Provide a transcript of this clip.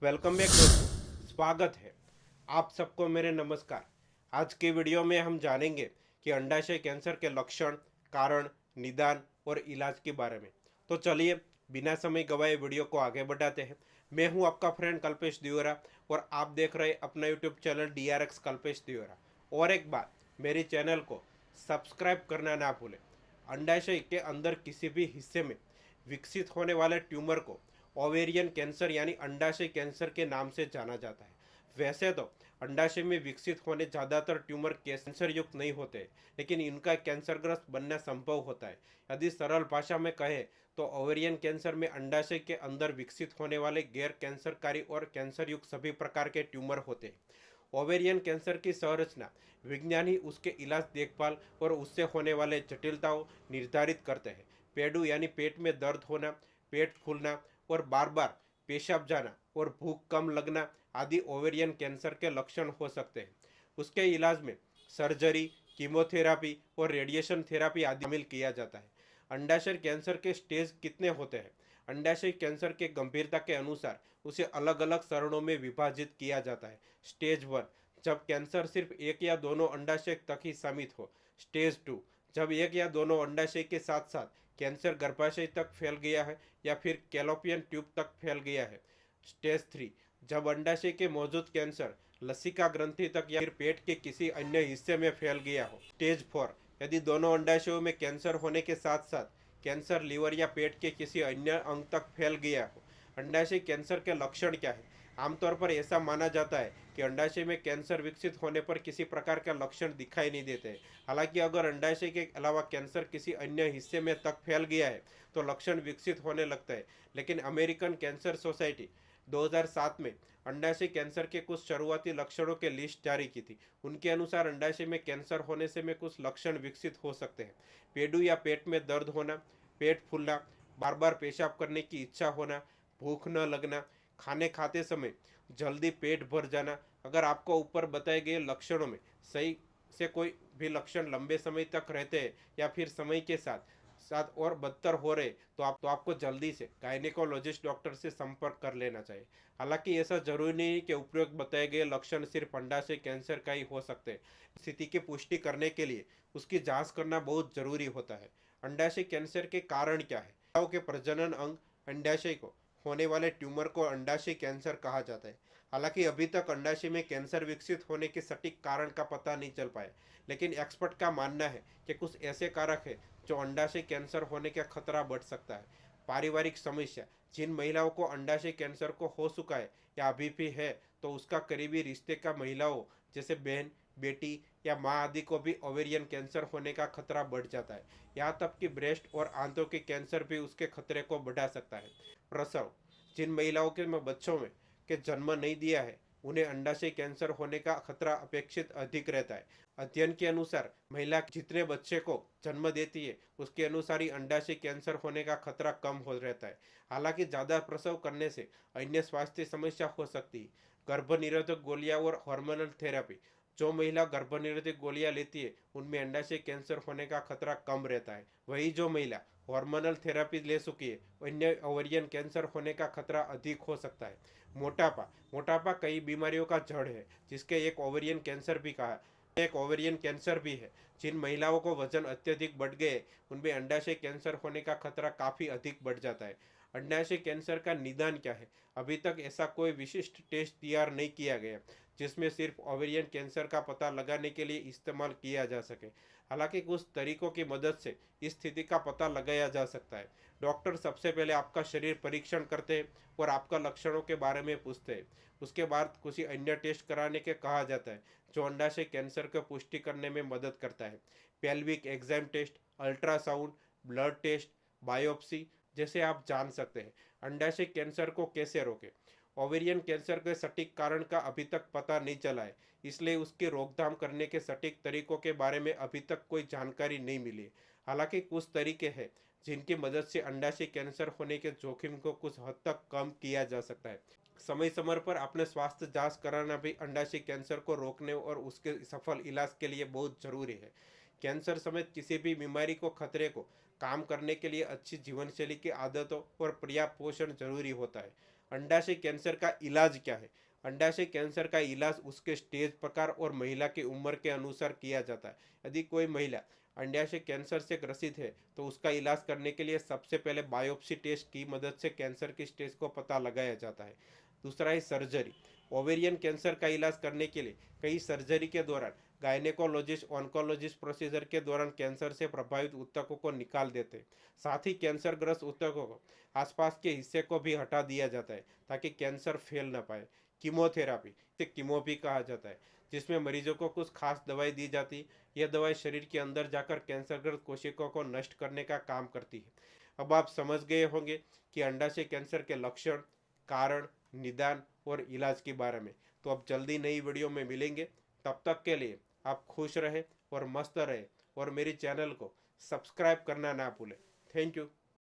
Welcome back दोस्तों, स्वागत है आप सबको मेरे नमस्कार। आज के वीडियो में हम जानेंगे कि अंडाशय कैंसर के लक्षण, कारण, निदान और इलाज के बारे में। तो चलिए बिना समय गवाए वीडियो को आगे बढ़ाते हैं। मैं हूं आपका फ्रेंड कल्पेश दियोरा और आप देख रहे अपना YouTube channel DRX Kalpesh Deora. और एक बात, मेरी चैनल को सब्सक्राइब करना ना भूलें। अंडाशय के अंदर किसी भी हिस्से में विकसित होने वाले ट्यूमर को ओवेरियन कैंसर यानी अंडाशय कैंसर के नाम से जाना जाता है। वैसे तो अंडाशय में विकसित होने ज़्यादातर ट्यूमर कैंसर युक्त नहीं होते, लेकिन इनका कैंसरग्रस्त बनना संभव होता है। यदि सरल भाषा में कहें तो ओवेरियन कैंसर में अंडाशय के अंदर विकसित होने वाले गैर कैंसरकारी और कैंसर युक्त सभी प्रकार के ट्यूमर होते हैं। ओवेरियन कैंसर की संरचना विज्ञान ही उसके इलाज, देखभाल और उससे होने वाले जटिलताओं निर्धारित करते हैं। पेडू यानी पेट में दर्द होना, पेट फूलना और बार बार पेशाब जाना और भूख कम लगना आदि ओवेरियन कैंसर के लक्षण हो सकते हैं। उसके इलाज में सर्जरी, कीमोथेरापी और रेडिएशन थेरापी आदि शामिल किया जाता है। अंडाशय कैंसर के स्टेज कितने होते हैं? अंडाशय कैंसर के गंभीरता के अनुसार उसे अलग अलग चरणों में विभाजित किया जाता है। स्टेज 1, जब कैंसर सिर्फ एक या दोनों अंडाशय तक ही सीमित हो। स्टेज 2, जब एक या दोनों अंडाशय के साथ साथ कैंसर गर्भाशय तक फैल गया है या फिर कैलोपियन ट्यूब तक फैल गया है। स्टेज 3, जब अंडाशय के मौजूद कैंसर लसिका ग्रंथि तक या फिर पेट के किसी अन्य हिस्से में फैल गया हो। स्टेज 4, यदि दोनों अंडाशयों में कैंसर होने के साथ साथ कैंसर लीवर या पेट के किसी अन्य अंग तक फैल गया हो। अंडाशय कैंसर के लक्षण क्या है? आमतौर पर ऐसा माना जाता है कि अंडाशय में कैंसर विकसित होने पर किसी प्रकार का लक्षण दिखाई नहीं देते हैं। हालांकि अगर अंडाशय के अलावा कैंसर किसी अन्य हिस्से में तक फैल गया है तो लक्षण विकसित होने लगता है। लेकिन अमेरिकन कैंसर सोसाइटी 2007 में अंडाशय कैंसर के कुछ शुरुआती लक्षणों की लिस्ट जारी की थी। उनके अनुसार अंडाशय में कैंसर होने से में कुछ लक्षण विकसित हो सकते हैं। पेडू या पेट में दर्द होना, पेट फूलना, बार बार पेशाब करने की इच्छा होना, भूख न लगना, खाने खाते समय जल्दी पेट भर जाना। अगर आपको ऊपर बताए गए लक्षणों में सही से कोई भी लक्षण लंबे समय तक रहते हैं या फिर समय के साथ साथ और बदतर हो रहे तो आपको जल्दी से गायनेकोलॉजिस्ट डॉक्टर से संपर्क कर लेना चाहिए। हालांकि ऐसा जरूरी नहीं कि उपयुक्त बताए गए लक्षण सिर्फ अंडाशय कैंसर का ही हो सकते हैं। स्थिति की पुष्टि करने के लिए उसकी जांच करना बहुत जरूरी होता है। अंडाशय कैंसर के कारण क्या है? महिलाओं के प्रजनन अंग अंडाशय को होने वाले ट्यूमर को अंडाशय कैंसर कहा जाता है। हालांकि अभी तक अंडाशय में कैंसर विकसित होने के सटीक कारण का पता नहीं चल पाया, लेकिन एक्सपर्ट का मानना है कि कुछ ऐसे कारक है जो अंडाशय कैंसर होने का खतरा बढ़ सकता है। पारिवारिक समस्या, जिन महिलाओं को अंडाशय कैंसर को हो चुका है या अभी भी है तो उसका करीबी रिश्ते का महिलाओं जैसे बहन, बेटी या माँ आदि को भी ओवेरियन कैंसर होने का खतरा बढ़ जाता है। यहाँ तक कि ब्रेस्ट और आंतों के कैंसर भी उसके खतरे को बढ़ा सकता है। प्रसव, जिन महिलाओं के बच्चों में के जन्म नहीं दिया है उन्हें अंडाशय कैंसर होने का खतरा अपेक्षित अधिक रहता है। अध्ययन के अनुसार महिला जितने बच्चे को जन्म देती है उसके अनुसार ही अंडाशय कैंसर होने का खतरा कम हो रहता है। हालांकि ज़्यादा प्रसव करने से अन्य स्वास्थ्य समस्या हो सकती है। गर्भ निरोधक गोलियां और हार्मोनल थेरेपी, जो महिला गर्भ निरोधक गोलियां लेती है उनमें अंडाशय कैंसर होने का खतरा कम रहता है। वही जो महिला हार्मोनल थेरेपी ले चुकी है उन्हें ओवेरियन कैंसर होने का खतरा अधिक हो सकता है। मोटापा, मोटापा कई बीमारियों का जड़ है जिसके एक ओवेरियन कैंसर भी कहा एक ओवेरियन कैंसर भी है। जिन महिलाओं को वजन अत्यधिक बढ़ गए उनमें अंडाशय कैंसर होने का खतरा काफ़ी अधिक बढ़ जाता है। अंडाशय कैंसर का निदान क्या है? अभी तक ऐसा कोई विशिष्ट टेस्ट तैयार नहीं किया गया जिसमें सिर्फ ओवेरियन कैंसर का पता लगाने के लिए इस्तेमाल किया जा सके। हालांकि कुछ तरीकों की मदद से इस स्थिति का पता लगाया जा सकता है। डॉक्टर सबसे पहले आपका शरीर परीक्षण करते हैं और आपका लक्षणों के बारे में पूछते हैं। उसके बाद कुछ अन्य टेस्ट कराने के कहा जाता है जो अंडाशय कैंसर को पुष्टि करने में मदद करता है। Pelvic exam test, ultrasound, blood test, biopsy जैसे आप जान सकते हैं। अंडाशय कैंसर को कैसे रोकें? ओवेरियन कैंसर के सटीक कारण का अभी तक पता नहीं चला है, इसलिए उसकी रोकथाम करने के सटीक तरीकों के बारे में अभी तक कोई जानकारी नहीं मिली। हालांकि कुछ तरीके हैं जिनकी मदद से अंडाशय कैंसर होने के जोखिम को कुछ हद तक कम किया जा सकता है। समय समय पर अपने स्वास्थ्य जांच कराना भी अंडाशय कैंसर को रोकने और उसके सफल इलाज के लिए बहुत जरूरी है। कैंसर समेत किसी भी बीमारी को खतरे को काम करने के लिए अच्छी जीवनशैली की आदतों और पर्याप्त पोषण जरूरी होता है। अंडाशय कैंसर का इलाज क्या है? अंडाशय कैंसर का इलाज उसके स्टेज, प्रकार और महिला की उम्र के अनुसार किया जाता है। यदि कोई महिला अंडाशय कैंसर से ग्रसित है तो उसका इलाज करने के लिए सबसे पहले बायोप्सी टेस्ट की मदद से कैंसर की स्टेज को पता लगाया जाता है। दूसरा है सर्जरी। ओवेरियन कैंसर का इलाज करने के लिए कई सर्जरी के दौरान गायनेकोलॉजिस्ट ऑन्कोलॉजिस्ट प्रोसीजर के दौरान कैंसर से प्रभावित ऊतकों को निकाल देते हैं। साथ ही कैंसर ग्रस्त ऊतकों को आसपास के हिस्से को भी हटा दिया जाता है ताकि कैंसर फैल न पाए। कीमोथेरापी, इसे कीमो भी कहा जाता है, जिसमें मरीजों को कुछ खास दवाई दी जाती है। यह दवाई शरीर के अंदर जाकर कैंसरग्रस्त कोशिकाओं को नष्ट करने का काम करती है। अब आप समझ गए होंगे कि अंडाशय कैंसर के लक्षण, कारण, निदान और इलाज के बारे में। तो अब जल्दी नई वीडियो में मिलेंगे। तब तक के लिए आप खुश रहे और मस्त रहे और मेरे चैनल को सब्सक्राइब करना ना भूलें। Thank you.